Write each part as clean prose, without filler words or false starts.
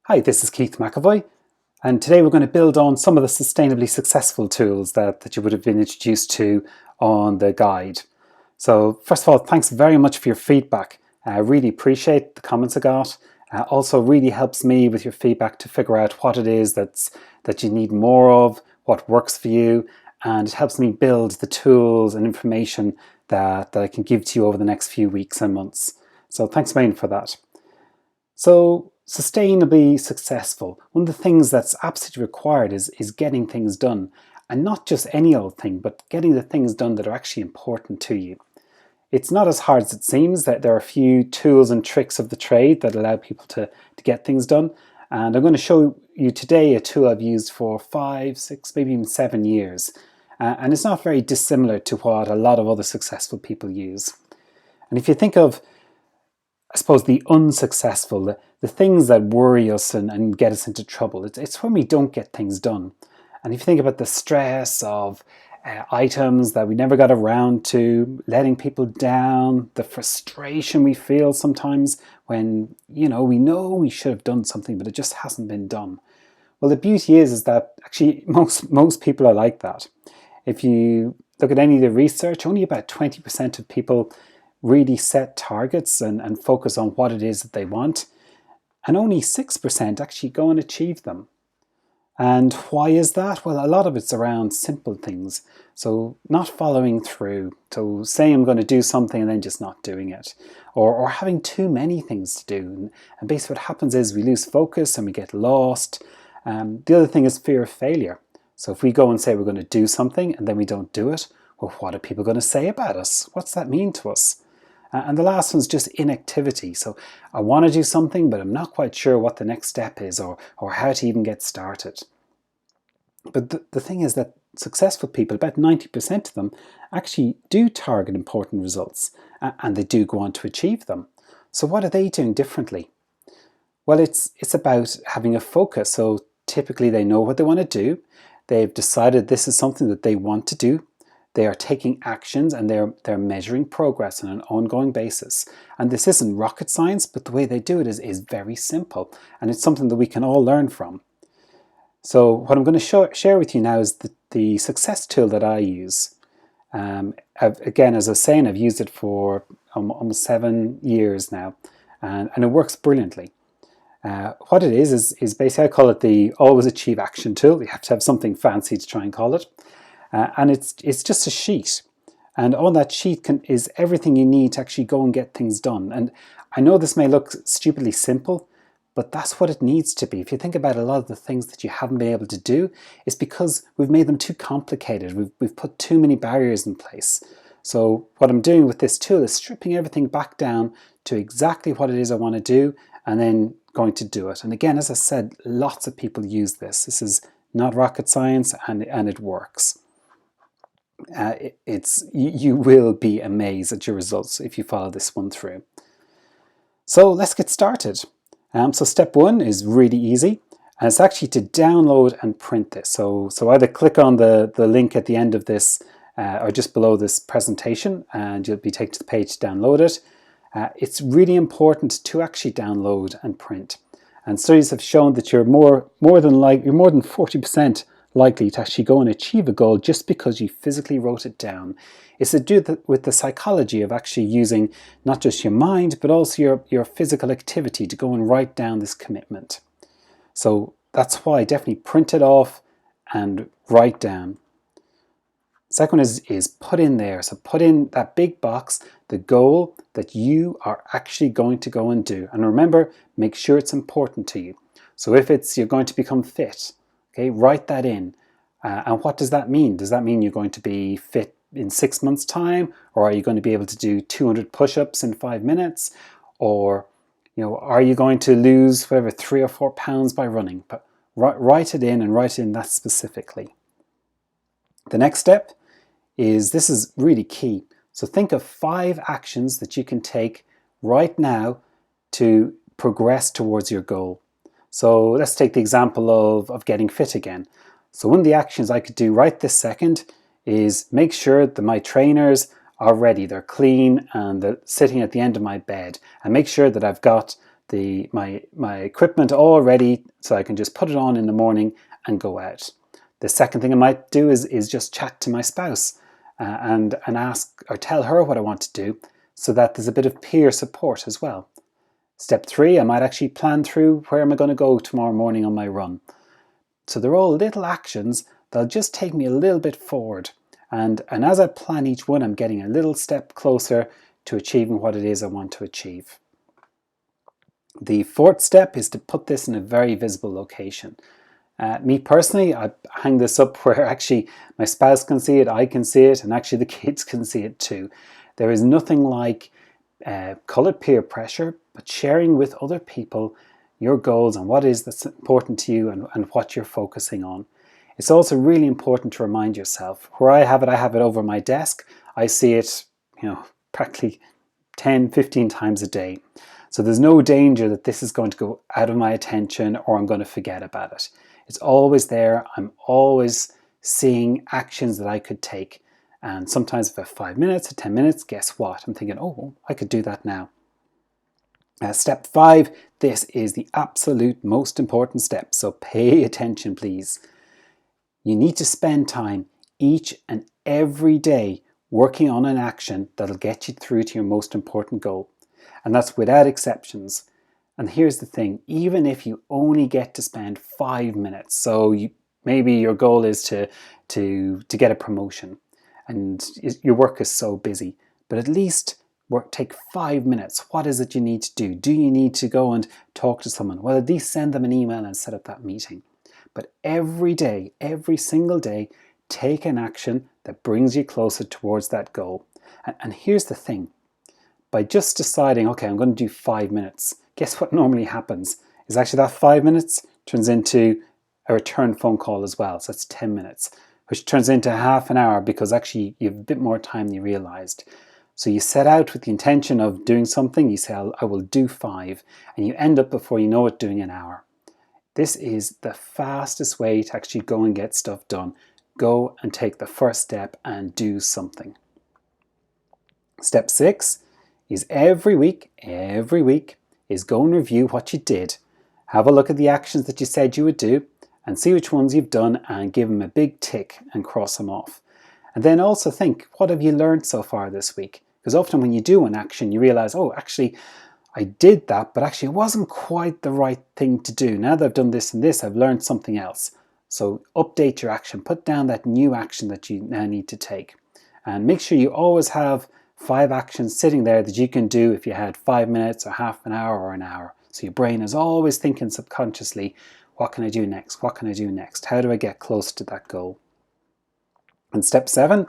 Hi, this is Keith McAvoy, and today we're going to build on some of the sustainably successful tools that you would have been introduced to on the guide. So first of all, thanks very much for your feedback. I really appreciate the comments I got. Also really helps me with your feedback to figure out what it is that you need more of, what works for you, and it helps me build the tools and information that I can give to you over the next few weeks and months. So thanks a million for that. So sustainably successful, one of the things that's absolutely required is getting things done. And not just any old thing, but getting the things done that are actually important to you. It's not as hard as it seems. That there are a few tools and tricks of the trade that allow people to get things done. And I'm going to show you today a tool I've used for 5, 6, maybe even 7 years. And it's not very dissimilar to what a lot of other successful people use. And if you think of, I suppose, the unsuccessful, the things that worry us and get us into trouble, it's when we don't get things done. And if you think about the stress of items that we never got around to, letting people down, the frustration we feel sometimes when we know we should have done something but it just hasn't been done. Well, the beauty is that actually most people are like that. If you look at any of the research, only about 20% of people really set targets and focus on what it is that they want, and only 6% actually go and achieve them. And why is that? Well, a lot of it's around simple things. So not following through. So saying I'm going to do something and then just not doing it. Or having too many things to do. And basically what happens is we lose focus and we get lost. The other thing is fear of failure. So if we go and say we're going to do something and then we don't do it, well, what are people going to say about us? What's that mean to us? And the last one's just inactivity. So I want to do something, but I'm not quite sure what the next step is or how to even get started. But the thing is that successful people, about 90% of them, actually do target important results and they do go on to achieve them. So what are they doing differently? Well, it's about having a focus. So typically they know what they want to do. They've decided this is something that they want to do. They are taking actions and they're measuring progress on an ongoing basis. And this isn't rocket science, but the way they do it is very simple. And it's something that we can all learn from. So what I'm going to share with you now is the success tool that I use. Again, as I was saying, I've used it for almost 7 years now. And it works brilliantly. What it is basically, I call it the Always Achieve Action tool. You have to have something fancy to try and call it. And it's just a sheet, and on that sheet is everything you need to actually go and get things done. And I know this may look stupidly simple, but that's what it needs to be. If you think about a lot of the things that you haven't been able to do, it's because we've made them too complicated. We've put too many barriers in place. So what I'm doing with this tool is stripping everything back down to exactly what it is I want to do, and then going to do it. And again, as I said, lots of people use this. This is not rocket science, and it works. You will be amazed at your results if you follow this one through. So let's get started. So step 1 is really easy, and it's actually to download and print this. So either click on the link at the end of this or just below this presentation, and you'll be taken to the page to download it. It's really important to actually download and print. And studies have shown that you're more than 40% likely to actually go and achieve a goal just because you physically wrote it down. It's to do with the psychology of actually using not just your mind, but also your physical activity to go and write down this commitment. So that's why definitely print it off and write down. Second one is put in there. So put in that big box the goal that you are actually going to go and do. And remember, make sure it's important to you. So if it's you're going to become fit, okay, write that in. And what does that mean? Does that mean you're going to be fit in 6 months' time? Or are you going to be able to do 200 push-ups in 5 minutes? Or are you going to lose 3 or 4 pounds by running? But write it in, and write it in that specifically. The next step is, this is really key. So think of 5 actions that you can take right now to progress towards your goal. So let's take the example of getting fit again. So one of the actions I could do right this second is make sure that my trainers are ready. They're clean and they're sitting at the end of my bed. And make sure that I've got my equipment all ready so I can just put it on in the morning and go out. The second thing I might do is just chat to my spouse and ask or tell her what I want to do, so that there's a bit of peer support as well. Step 3, I might actually plan through where am I going to go tomorrow morning on my run. So they're all little actions that'll just take me a little bit forward. And as I plan each one, I'm getting a little step closer to achieving what it is I want to achieve. The fourth step is to put this in a very visible location. Me personally, I hang this up where actually my spouse can see it, I can see it, and actually the kids can see it too. There is nothing like, call it peer pressure, but sharing with other people your goals and what is that's important to you and what you're focusing on. It's also really important to remind yourself. Where I have it over my desk. I see it, practically 10, 15 times a day. So there's no danger that this is going to go out of my attention or I'm going to forget about it. It's always there. I'm always seeing actions that I could take. And sometimes if I have 5 minutes or 10 minutes, guess what? I'm thinking, oh, I could do that now. Step 5, this is the absolute most important step. So pay attention, please. You need to spend time each and every day working on an action that'll get you through to your most important goal. And that's without exceptions. And here's the thing, even if you only get to spend 5 minutes, so maybe your goal is to get a promotion and your work is so busy, but at least take 5 minutes. What is it you need to do? Do you need to go and talk to someone? Well, at least send them an email and set up that meeting. But every day, every single day, take an action that brings you closer towards that goal. And here's the thing, by just deciding, okay, I'm going to do 5 minutes, guess what normally happens is actually that 5 minutes turns into a return phone call as well. So that's 10 minutes, which turns into half an hour because actually you have a bit more time than you realized. So you set out with the intention of doing something, you say, I will do 5, and you end up before you know it doing an hour. This is the fastest way to actually go and get stuff done. Go and take the first step and do something. Step 6 is every week is go and review what you did. Have a look at the actions that you said you would do and see which ones you've done and give them a big tick and cross them off. And then also think, what have you learned so far this week? Because often when you do an action, you realize, oh, actually, I did that, but actually it wasn't quite the right thing to do. Now that I've done this and this, I've learned something else. So update your action, put down that new action that you now need to take. And make sure you always have 5 actions sitting there that you can do if you had 5 minutes or half an hour or an hour. So your brain is always thinking subconsciously, what can I do next? What can I do next? How do I get close to that goal? And step 7,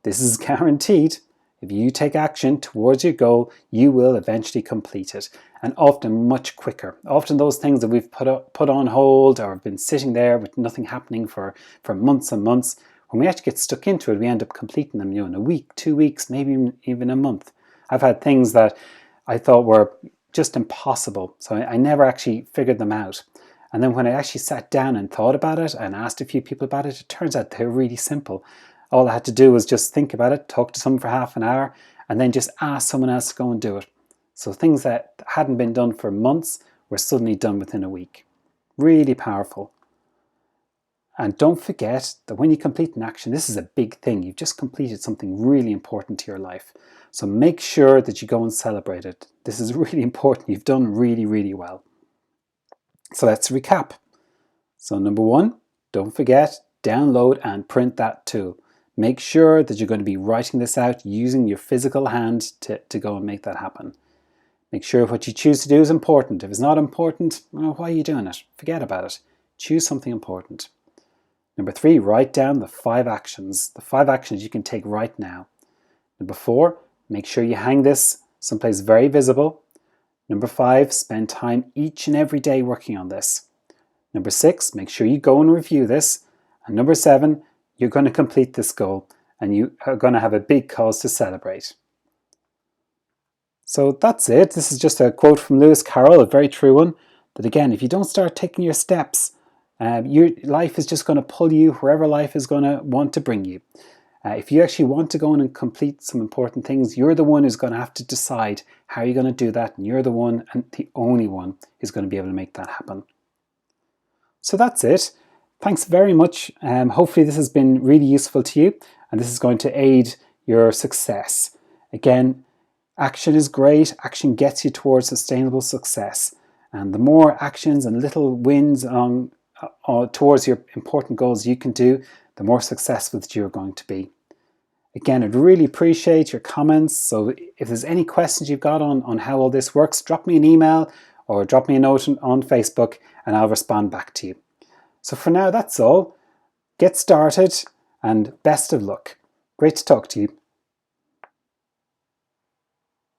this is guaranteed. If you take action towards your goal, you will eventually complete it, and often much quicker. Often those things that we've put on hold or have been sitting there with nothing happening for months and months, when we actually get stuck into it, we end up completing them in a week, 2 weeks, maybe even a month. I've had things that I thought were just impossible, so I never actually figured them out. And then when I actually sat down and thought about it and asked a few people about it, it turns out they're really simple. All I had to do was just think about it, talk to someone for half an hour, and then just ask someone else to go and do it. So things that hadn't been done for months were suddenly done within a week. Really powerful. And don't forget that when you complete an action, this is a big thing. You've just completed something really important to your life. So make sure that you go and celebrate it. This is really important. You've done really, really well. So let's recap. So number 1, don't forget, download and print that tool. Make sure that you're going to be writing this out using your physical hand to go and make that happen. Make sure what you choose to do is important. If it's not important, well, why are you doing it? Forget about it. Choose something important. Number 3, write down the 5 actions. The 5 actions you can take right now. Number 4, make sure you hang this someplace very visible. Number 5, spend time each and every day working on this. Number 6, make sure you go and review this. And number 7, you're going to complete this goal and you are going to have a big cause to celebrate. So that's it. This is just a quote from Lewis Carroll, a very true one, that again, if you don't start taking your steps, your life is just going to pull you wherever life is going to want to bring you. If you actually want to go in and complete some important things, you're the one who's going to have to decide how you're going to do that, and you're the one and the only one who's going to be able to make that happen. So that's it. Thanks very much. Hopefully this has been really useful to you, and this is going to aid your success. Again, action is great. Action gets you towards sustainable success. And the more actions and little wins towards your important goals you can do, the more successful that you're going to be. Again, I'd really appreciate your comments. So if there's any questions you've got on how all this works, drop me an email or drop me a note on Facebook and I'll respond back to you. So for now, that's all. Get started and best of luck. Great to talk to you.